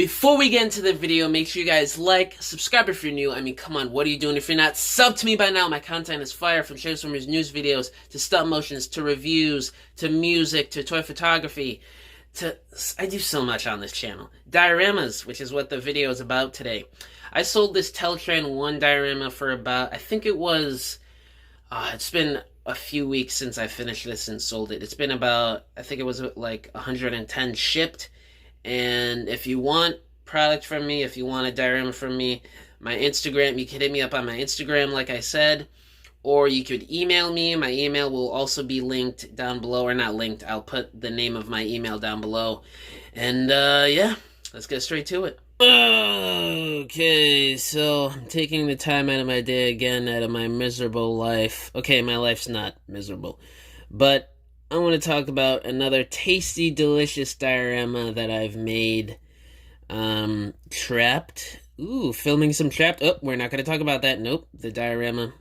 Before we get into the video, make sure you guys like, subscribe if you're new. I mean, come on, what are you doing if you're not? Sub to me by now. My content is fire, from Transformers news videos, to stop motions, to reviews, to music, to toy photography, I do so much on this channel. Dioramas, which is what the video is about today. I sold this Teletraan 1 diorama for about, I think it was, it's been a few weeks since I finished this and sold it. It's been about, I think it was like 110 shipped. And if you want product from me, if you want a diorama from me, my Instagram, you can hit me up on my Instagram, like I said, or you could email me. My email will also be linked down below, or not linked. I'll put the name of my email down below. And yeah, let's get straight to it. Okay, so I'm taking the time out of my day again, out of my miserable life. Okay, my life's not miserable, but I want to talk about another tasty, delicious diorama that I've made. Trapped. Ooh, filming some Trapped. Oh, we're not going to talk about that. Nope, the diorama.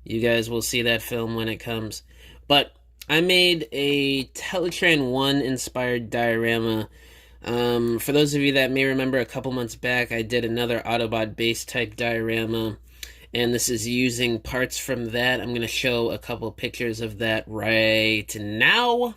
You guys will see that film when it comes. But I made a Teletraan 1 inspired diorama. For those of you that may remember, a couple months back, I did another Autobot base type diorama. And this is using parts from that. I'm going to show a couple pictures of that right now.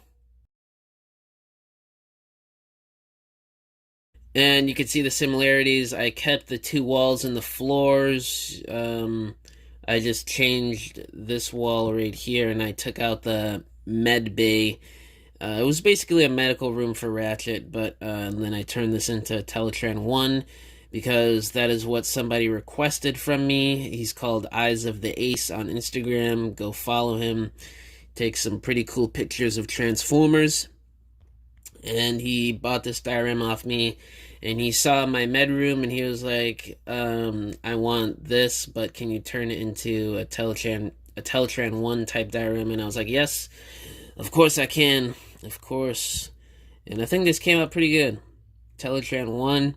And you can see the similarities. I kept the two walls and the floors. I just changed this wall right here, and I took out the med bay. It was basically a medical room for Ratchet, but then I turned this into Teletraan 1. Because that is what somebody requested from me. He's called Eyes of the Ace on Instagram. Go follow him. Takes some pretty cool pictures of Transformers. And he bought this diorama off me. And he saw my med room and he was like, I want this, but can you turn it into a Teletraan 1 type diorama? And I was like, yes, of course I can. Of course. And I think this came out pretty good. Teletraan 1.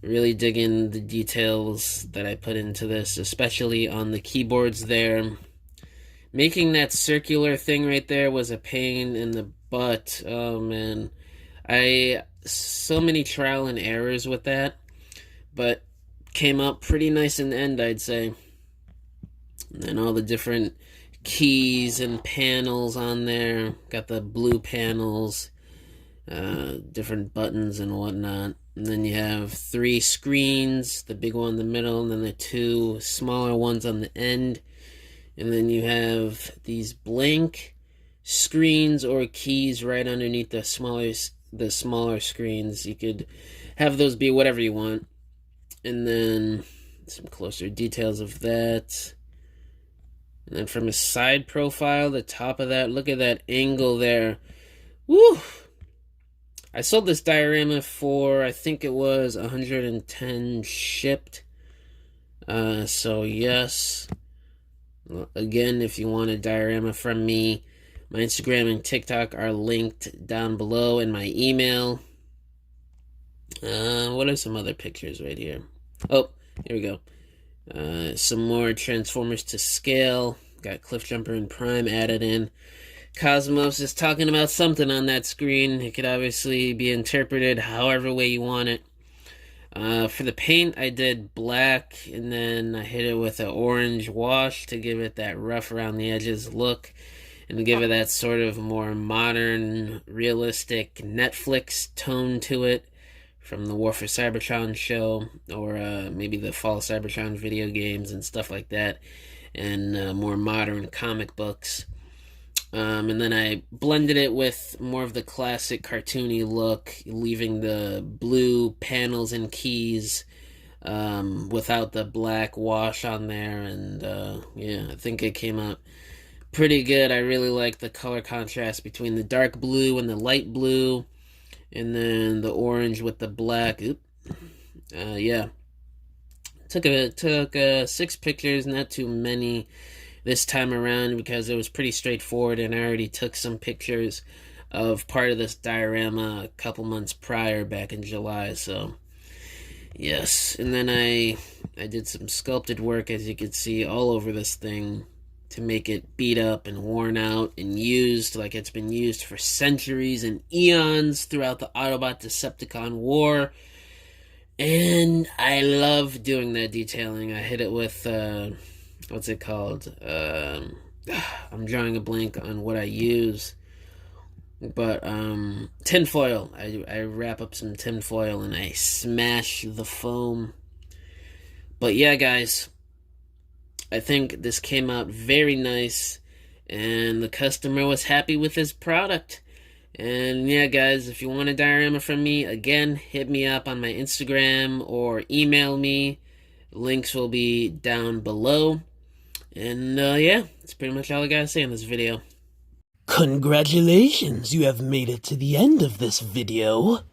Really digging the details that I put into this, especially on the keyboards there. Making that circular thing right there was a pain in the butt. Oh man, so many trial and errors with that, but came out pretty nice in the end, I'd say. And then all the different keys and panels on there. Got the blue panels, different buttons and whatnot. And then you have 3 screens, the big one in the middle, and then the 2 smaller ones on the end. And then you have these blank screens or keys right underneath the smaller screens. You could have those be whatever you want. And then some closer details of that. And then from a side profile, the top of that, look at that angle there. Woo! I sold this diorama for, I think it was 110 shipped. So yes. Again, if you want a diorama from me, my Instagram and TikTok are linked down below, in my email. What are some other pictures right here? Oh, here we go. Some more Transformers to scale. Got Cliffjumper and Prime added in. Cosmos is talking about something on that screen. It could obviously be interpreted however way you want it. For the paint, I did black, and then I hit it with an orange wash to give it that rough around the edges look, and to give it that sort of more modern, realistic Netflix tone to it from the War for Cybertron show, or maybe the Fall of Cybertron video games and stuff like that, and more modern comic books. And then I blended it with more of the classic cartoony look, leaving the blue panels and keys without the black wash on there. And yeah, I think it came out pretty good. I really like the color contrast between the dark blue and the light blue, and then the orange with the black. Yeah. Took 6 pictures, not too many this time around, because it was pretty straightforward, and I already took some pictures of part of this diorama a couple months prior, back in July. So yes. And then I did some sculpted work, as you can see, all over this thing. to make it beat up and worn out and used like it's been used for centuries and eons throughout the Autobot Decepticon war. And I love doing that detailing. I hit it with, what's it called? I'm drawing a blank on what I use. But, tinfoil. I wrap up some tinfoil and I smash the foam. But yeah, guys, I think this came out very nice, and the customer was happy with his product. And yeah, guys, if you want a diorama from me, again, hit me up on my Instagram or email me. Links will be down below. And yeah, that's pretty much all I gotta say in this video. Congratulations, you have made it to the end of this video.